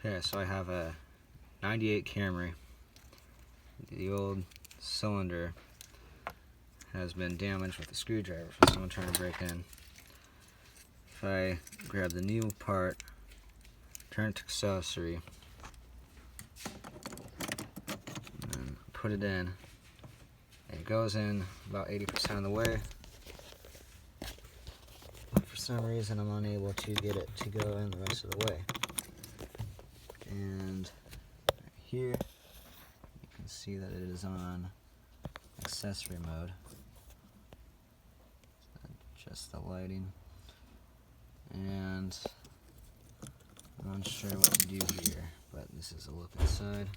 Okay, so I have a 98 Camry. The old cylinder has been damaged with a screwdriver for someone trying to break in. If I grab the new part, turn it to accessory, and put it in, it goes in about 80% of the way. But for some reason I'm unable to get it to go in the rest of the way. And right here, you can see that it is on accessory mode. Just the lighting. And I'm unsure what to do here, but this is a look inside.